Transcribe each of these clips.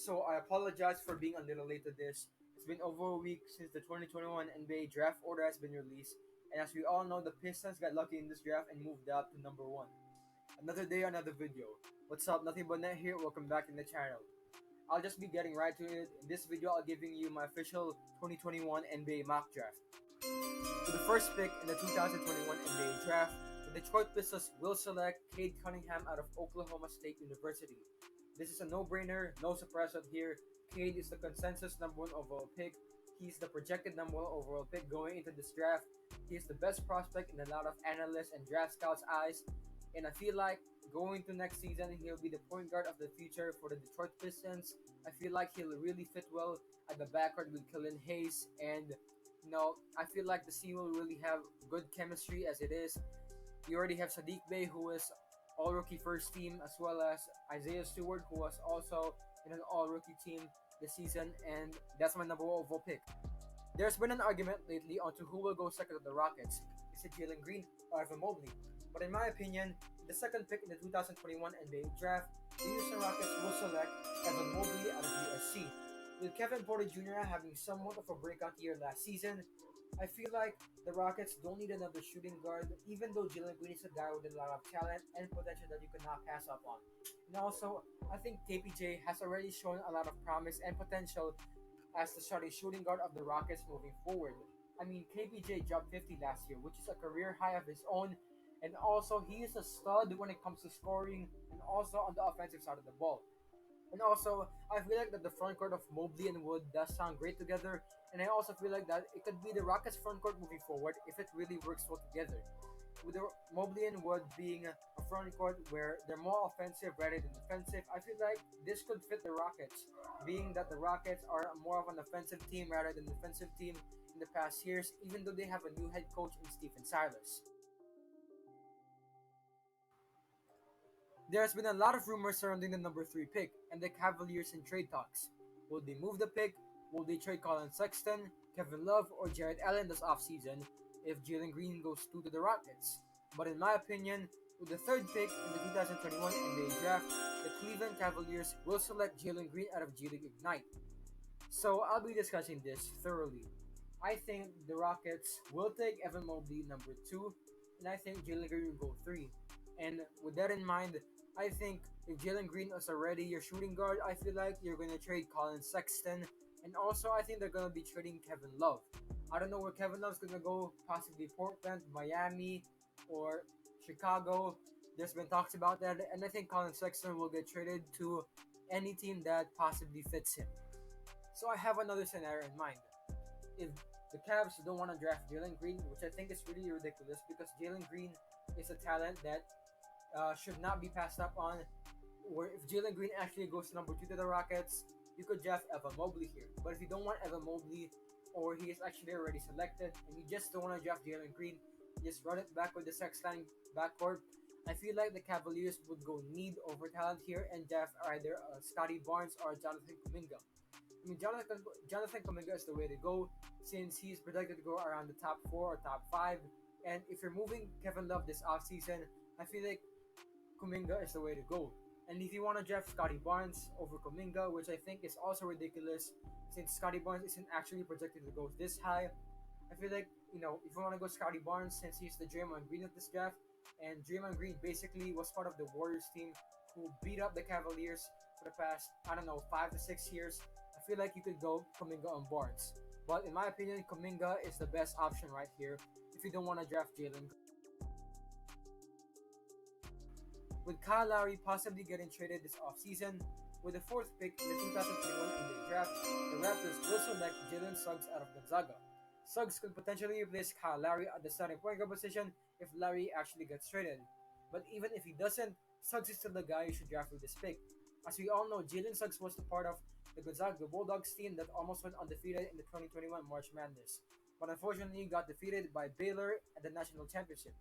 So I apologize for being a little late to this. It's been over a week since the 2021 NBA draft order has been released, and as we all know, the Pistons got lucky in this draft and moved up to number one. Another day, another video. What's up, Nothing But Net here. Welcome back in the channel. I'll just be getting right to it. In this video, I'll giving you my official 2021 NBA mock draft. For the first pick in the 2021 NBA draft, the Detroit Pistons will select Cade Cunningham out of Oklahoma State University. This is a no-brainer, no surprise out here. Cade is the consensus number one overall pick. He's the projected number one overall pick going into this draft. He is the best prospect in a lot of analysts and draft scouts' eyes. And I feel like going to next season, he'll be the point guard of the future for the Detroit Pistons. I feel like he'll really fit well at the backcourt with Killian Hayes. And, I feel like the team will really have good chemistry as it is. You already have Sadiq Bey, who is all-rookie first team, as well as Isaiah Stewart, who was also in an all-rookie team this season. And that's my number one overall pick. There's been an argument lately on to who will go second to the Rockets. Is it Jalen Green or Evan Mobley? But in my opinion, the second pick in the 2021 NBA draft, the Houston Rockets will select Evan Mobley out of USC. With Kevin Porter Jr. having somewhat of a breakout year last season, I feel like the Rockets don't need another shooting guard, even though Jalen Green is a guy with a lot of talent and potential that you cannot pass up on. And also, I think KPJ has already shown a lot of promise and potential as the starting shooting guard of the Rockets moving forward. I mean, KPJ dropped 50 last year, which is a career high of his own, and also he is a stud when it comes to scoring and also on the offensive side of the ball. And also, I feel like that the front court of Mobley and Wood does sound great together, and I also feel like that it could be the Rockets front court moving forward if it really works well together. With the Mobley and Wood being a front court where they're more offensive rather than defensive, I feel like this could fit the Rockets, being that the Rockets are more of an offensive team rather than defensive team in the past years, even though they have a new head coach in Stephen Silas. There's been a lot of rumors surrounding the number 3 pick and the Cavaliers in trade talks. Will they move the pick? Will they trade Colin Sexton, Kevin Love, or Jared Allen this offseason if Jalen Green goes to the Rockets? But in my opinion, with the third pick in the 2021 NBA draft, the Cleveland Cavaliers will select Jalen Green out of G League Ignite. So I'll be discussing this thoroughly. I think the Rockets will take Evan Mobley number 2, and I think Jalen Green will go 3. And with that in mind, I think if Jalen Green is already your shooting guard, I feel like you're going to trade Colin Sexton. And also, I think they're going to be trading Kevin Love. I don't know where Kevin Love's going to go, possibly Portland, Miami, or Chicago. There's been talks about that. And I think Colin Sexton will get traded to any team that possibly fits him. So I have another scenario in mind. If the Cavs don't want to draft Jalen Green, which I think is really ridiculous because Jalen Green is a talent that should not be passed up on. Or if Jalen Green actually goes to number 2 to the Rockets, you could draft Evan Mobley here. But if you don't want Evan Mobley, or he is actually already selected, and you just don't want to draft Jalen Green, just run it back with the Sexton backcourt. I feel like the Cavaliers would go need over talent here and draft either Scotty Barnes or Jonathan Kuminga. I mean, Jonathan Kuminga is the way to go since he's projected to go around the top 4 or top 5. And if you're moving Kevin Love this offseason, I feel like Kuminga is the way to go. And if you want to draft Scotty Barnes over Kuminga, which I think is also ridiculous since Scotty Barnes isn't actually projected to go this high, I feel like, if you want to go Scotty Barnes since he's the Draymond Green of this draft, and Draymond Green basically was part of the Warriors team who beat up the Cavaliers for the past, 5 to 6 years, I feel like you could go Kuminga on Barnes. But in my opinion, Kuminga is the best option right here if you don't want to draft Jalen. With Kyle Lowry possibly getting traded this offseason, with the 4th pick in the 2021 NBA draft, the Raptors will select Jalen Suggs out of Gonzaga. Suggs could potentially replace Kyle Lowry at the starting point guard position if Lowry actually gets traded. But even if he doesn't, Suggs is still the guy you should draft with this pick. As we all know, Jalen Suggs was the part of the Gonzaga Bulldogs team that almost went undefeated in the 2021 March Madness, but unfortunately got defeated by Baylor at the national championship.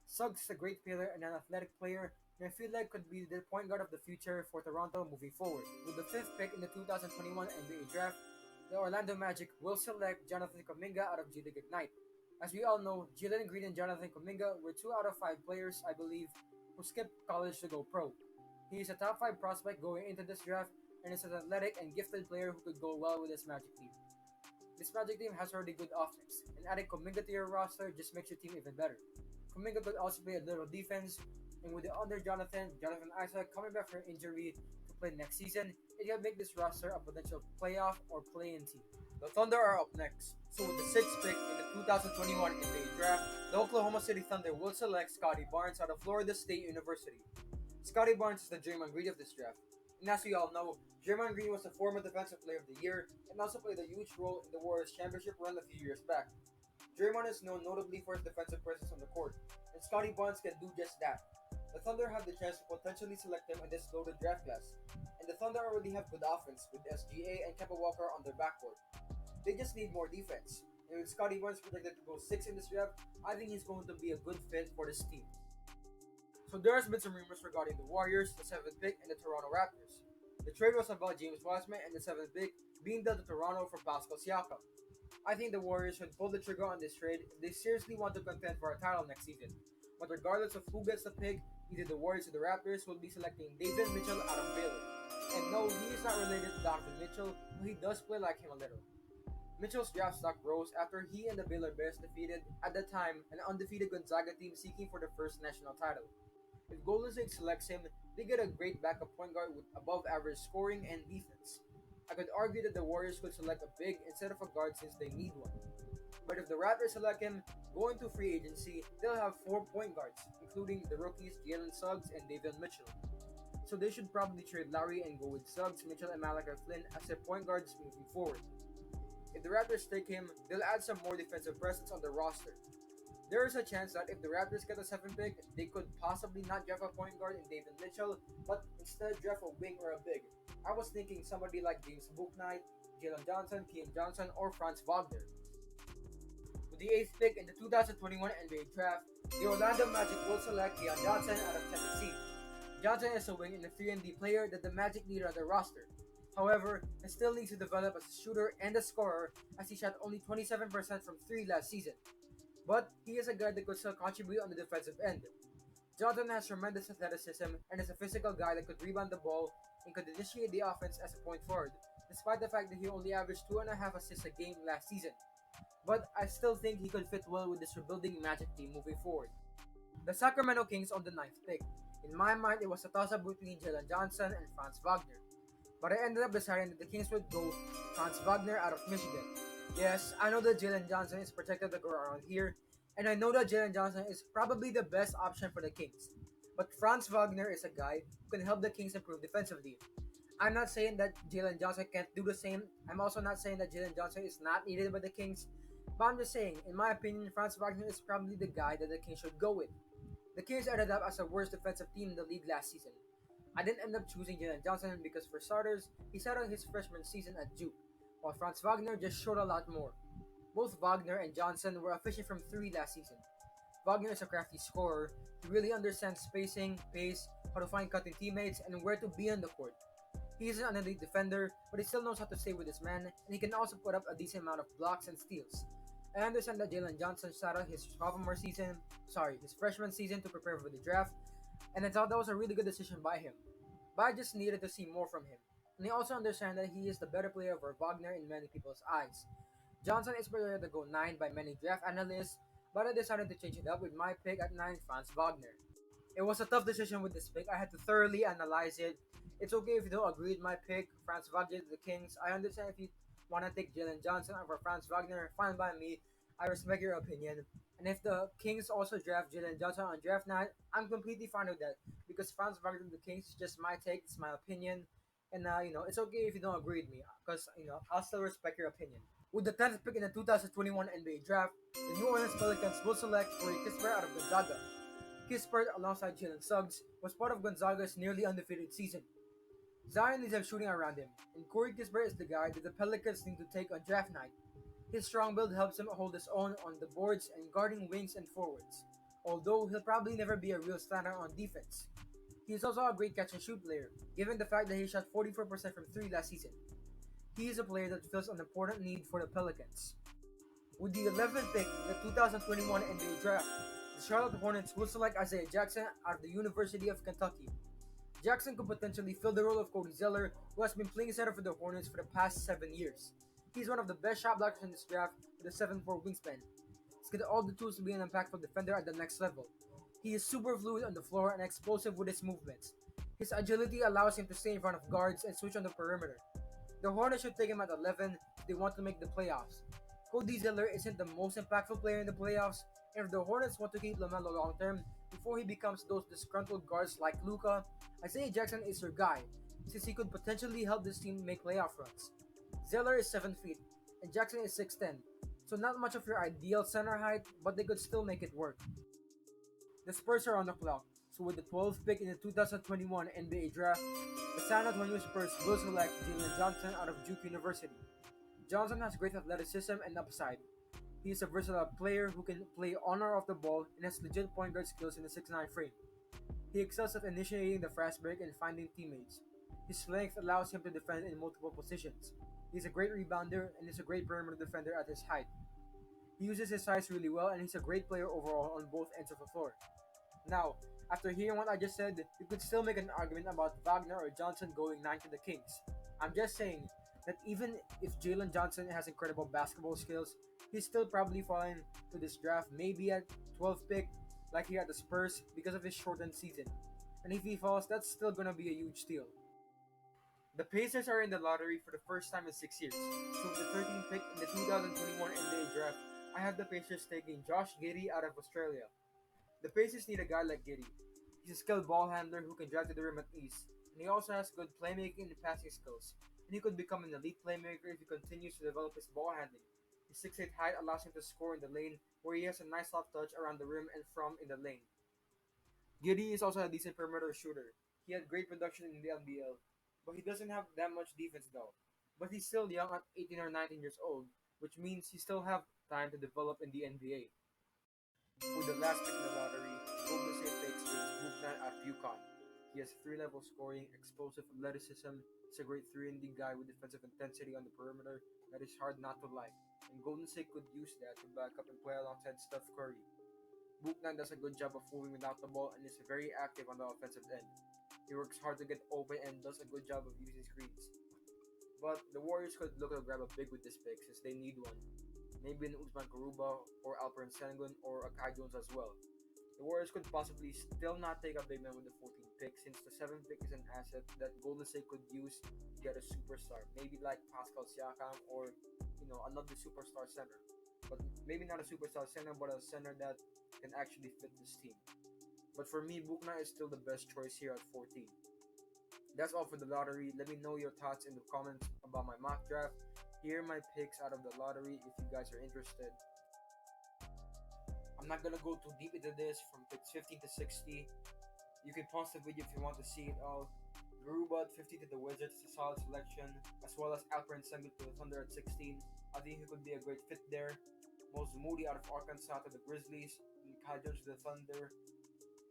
Suggs is a great player and an athletic player, and I feel like could be the point guard of the future for Toronto moving forward. With the 5th pick in the 2021 NBA draft, the Orlando Magic will select Jonathan Kuminga out of G League Ignite. As we all know, Jalen Green and Jonathan Kuminga were 2 out of 5 players, I believe, who skipped college to go pro. He is a top 5 prospect going into this draft, and is an athletic and gifted player who could go well with this Magic team. This Magic team has already good offense, and adding Kuminga to your roster just makes your team even better. Kuminga could also play a little defense, and with the under Jonathan Isaac coming back from injury to play next season, it can make this roster a potential playoff or play-in team. The Thunder are up next, so with the sixth pick in the 2021 NBA Draft, the Oklahoma City Thunder will select Scotty Barnes out of Florida State University. Scotty Barnes is the Draymond Green of this draft, and as we all know, Draymond Green was the former Defensive Player of the Year and also played a huge role in the Warriors' championship run a few years back. Draymond is known notably for his defensive presence on the court, and Scotty Barnes can do just that. The Thunder have the chance to potentially select him in this loaded draft class, and the Thunder already have good offense with SGA and Kemba Walker on their backcourt. They just need more defense, and with Scotty Barnes projected to go 6 in this draft, I think he's going to be a good fit for this team. So there has been some rumors regarding the Warriors, the 7th pick, and the Toronto Raptors. The trade was about James Wiseman and the 7th pick being dealt to Toronto for Pascal Siakam. I think the Warriors should pull the trigger on this trade if they seriously want to contend for a title next season. But regardless of who gets the pick, either the Warriors or the Raptors will be selecting David Mitchell out of Baylor. And no, he is not related to Donovan Mitchell, but he does play like him a little. Mitchell's draft stock rose after he and the Baylor Bears defeated, at the time, an undefeated Gonzaga team seeking for their first national title. If Golden State selects him, they get a great backup point guard with above-average scoring and defense. I could argue that the Warriors could select a big instead of a guard since they need one. But if the Raptors select him, going to free agency, they'll have 4 point guards, including the rookies Jalen Suggs and David Mitchell. So they should probably trade Lowry and go with Suggs, Mitchell, and Malachi Flynn as their point guards moving forward. If the Raptors take him, they'll add some more defensive presence on the roster. There is a chance that if the Raptors get a 7th pick, they could possibly not draft a point guard in David Mitchell, but instead draft a wing or a big. I was thinking somebody like James Bouknight, Jalen Johnson, Keon Johnson, or Franz Wagner. With the 8th pick in the 2021 NBA Draft, the Orlando Magic will select Keon Johnson out of Tennessee. Johnson is a wing and a 3-and-D player that the Magic need on their roster. However, he still needs to develop as a shooter and a scorer as he shot only 27% from 3 last season. But he is a guy that could still contribute on the defensive end. Johnson has tremendous athleticism and is a physical guy that could rebound the ball and could initiate the offense as a point forward, despite the fact that he only averaged 2.5 assists a game last season. But I still think he could fit well with this rebuilding Magic team moving forward. The Sacramento Kings on the 9th pick. In my mind, it was a toss-up between Jalen Johnson and Franz Wagner. But I ended up deciding that the Kings would go Franz Wagner out of Michigan. Yes, I know that Jalen Johnson is projected to go around here, and I know that Jalen Johnson is probably the best option for the Kings. But Franz Wagner is a guy who can help the Kings improve defensively. I'm not saying that Jalen Johnson can't do the same. I'm also not saying that Jalen Johnson is not needed by the Kings. But I'm just saying, in my opinion, Franz Wagner is probably the guy that the Kings should go with. The Kings ended up as the worst defensive team in the league last season. I didn't end up choosing Jalen Johnson because for starters, he started his freshman season at Duke, while Franz Wagner just showed a lot more. Both Wagner and Johnson were efficient from 3 last season. Wagner is a crafty scorer. He really understands spacing, pace, how to find cutting teammates, and where to be on the court. He isn't an elite defender, but he still knows how to stay with his man, and he can also put up a decent amount of blocks and steals. I understand that Jalen Johnson started his freshman season to prepare for the draft, and I thought that was a really good decision by him. But I just needed to see more from him. And I also understand that he is the better player over Wagner in many people's eyes. Johnson is projected to go 9 by many draft analysts, but I decided to change it up with my pick at 9, Franz Wagner. It was a tough decision with this pick. I had to thoroughly analyze it. It's okay if you don't agree with my pick, Franz Wagner to the Kings. I understand if you want to take Jalen Johnson over Franz Wagner, fine by me. I respect your opinion. And if the Kings also draft Jalen Johnson on draft night, I'm completely fine with that because Franz Wagner to the Kings is just my take, it's my opinion. And it's okay if you don't agree with me because I'll still respect your opinion. With the 10th pick in the 2021 NBA Draft, the New Orleans Pelicans will select Corey Kispert out of Gonzaga. Kispert, alongside Jalen Suggs, was part of Gonzaga's nearly undefeated season. Zion needs help shooting around him, and Corey Kispert is the guy that the Pelicans need to take on draft night. His strong build helps him hold his own on the boards and guarding wings and forwards, although he'll probably never be a real standard on defense. He is also a great catch-and-shoot player, given the fact that he shot 44% from 3 last season. He is a player that fills an important need for the Pelicans. With the 11th pick in the 2021 NBA Draft, the Charlotte Hornets will select Isaiah Jackson out of the University of Kentucky. Jackson could potentially fill the role of Cody Zeller, who has been playing center for the Hornets for the past 7 years. He's one of the best shot blockers in this draft with a 7'4 wingspan. He's got all the tools to be an impactful defender at the next level. He is super fluid on the floor and explosive with his movements. His agility allows him to stay in front of guards and switch on the perimeter. The Hornets should take him at 11 if they want to make the playoffs. Cody Zeller isn't the most impactful player in the playoffs, and if the Hornets want to keep LaMelo long term before he becomes those disgruntled guards like Luka, Isaiah Jackson is your guy, since he could potentially help this team make playoff runs. Zeller is 7 feet, and Jackson is 6'10, so not much of your ideal center height, but they could still make it work. The Spurs are on the clock, so with the 12th pick in the 2021 NBA Draft, the San Antonio Spurs will select Jalen Johnson out of Duke University. Johnson has great athleticism and upside. He is a versatile player who can play on or off the ball and has legit point guard skills in the 6'9 frame. He excels at initiating the fast break and finding teammates. His length allows him to defend in multiple positions. He's a great rebounder and is a great perimeter defender at his height. He uses his size really well and he's a great player overall on both ends of the floor. Now, after hearing what I just said, you could still make an argument about Wagner or Johnson going 9 to the Kings. I'm just saying that even if Jalen Johnson has incredible basketball skills, he's still probably falling to this draft maybe at 12th pick like he had the Spurs because of his shortened season. And if he falls, that's still gonna be a huge steal. The Pacers are in the lottery for the first time in 6 years. So with the 13th pick in the 2021 NBA draft, I have the Pacers taking Josh Giddey out of Australia. The Pacers need a guy like Giddey. He's a skilled ball handler who can drive to the rim at ease, and he also has good playmaking and passing skills. And he could become an elite playmaker if he continues to develop his ball handling. His 6'8" height allows him to score in the lane, where he has a nice soft touch around the rim and from in the lane. Giddey is also a decent perimeter shooter. He had great production in the NBL, but he doesn't have that much defense though. But he's still young at 18 or 19 years old, which means he still have time to develop in the NBA. With the last pick in the lottery, Golden State takes James Bouknight out of UConn. He has 3-level scoring, explosive athleticism, he's a great 3-and-D guy with defensive intensity on the perimeter that is hard not to like, and Golden State could use that to back up and play alongside Steph Curry. Bouknight does a good job of moving without the ball and is very active on the offensive end. He works hard to get open and does a good job of using screens. But the Warriors could look to grab a big with this pick since they need one. Maybe an Usman Garuba or Alperen Sengun or a Kai Jones as well. The Warriors could possibly still not take a big man with the 14th pick since the 7th pick is an asset that Golden State could use to get a superstar. Maybe like Pascal Siakam or another superstar center. But maybe not a superstar center but a center that can actually fit this team. But for me, Bouknight is still the best choice here at 14. That's all for the lottery. Let me know your thoughts in the comments about my mock draft. Here are my picks out of the lottery if you guys are interested. I'm not gonna go too deep into this from picks 15 to 60. You can pause the video if you want to see it all. Garuba at 50 to the Wizards is a solid selection, as well as Alperen Sengun to the Thunder at 16. I think he could be a great fit there. Moses Moody out of Arkansas to the Grizzlies, and Kai Jones to the Thunder.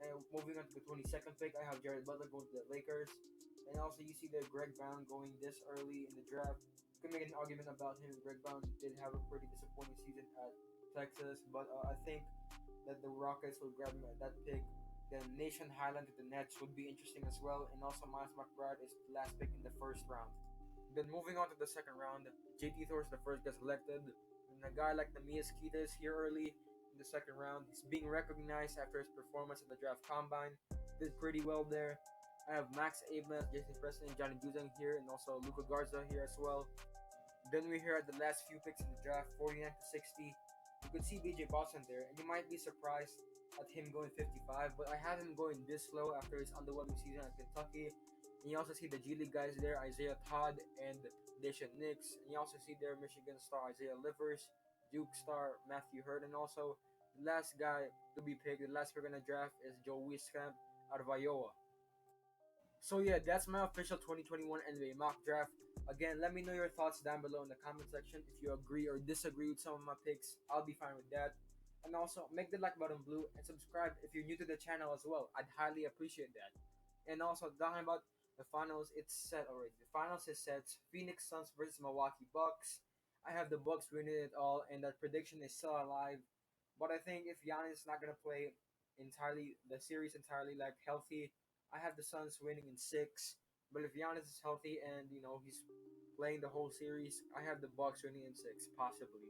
And moving on to the 22nd pick, I have Jared Butler going to the Lakers. And also you see there Greg Brown going this early in the draft. You can make an argument about him. Greg Brown did have a pretty disappointing season at Texas, but I think that the Rockets will grab him at that pick. Then Nation Highland to the Nets would be interesting as well. And also Miles McBride is the last pick in the first round. Then moving on to the second round, JT Thor is the first guy selected. And a guy like Namias Kita is here early in the second round. He's being recognized after his performance at the draft combine. Did pretty well there. I have Max Abmas, Jason Preston, and Johnny Juzang here, and also Luka Garza here as well. Then we're here at the last few picks in the draft, 49 to 60. You could see BJ Boston there, and you might be surprised at him going 55, but I have him going this slow after his underwhelming season at Kentucky. And you also see the G League guys there, Isaiah Todd and Deshaun Nix. And you also see there Michigan star Isaiah Livers, Duke star Matthew Hurd, and also the last guy to be picked, the last pick in the draft is Joe Wieskamp out of Iowa. So yeah, that's my official 2021 NBA mock draft. Again, let me know your thoughts down below in the comment section. If you agree or disagree with some of my picks, I'll be fine with that. And also, make the like button blue and subscribe if you're new to the channel as well. I'd highly appreciate that. And also, talking about the finals, it's set already. The finals is set. Phoenix Suns versus Milwaukee Bucks. I have the Bucks winning it all, and that prediction is still alive. But I think if Giannis is not gonna play the series entirely like healthy, I have the Suns winning in six. But if Giannis is healthy and he's playing the whole series, I have the Bucks winning in six, possibly.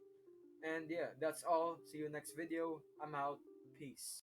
And yeah, that's all. See you next video. I'm out. Peace.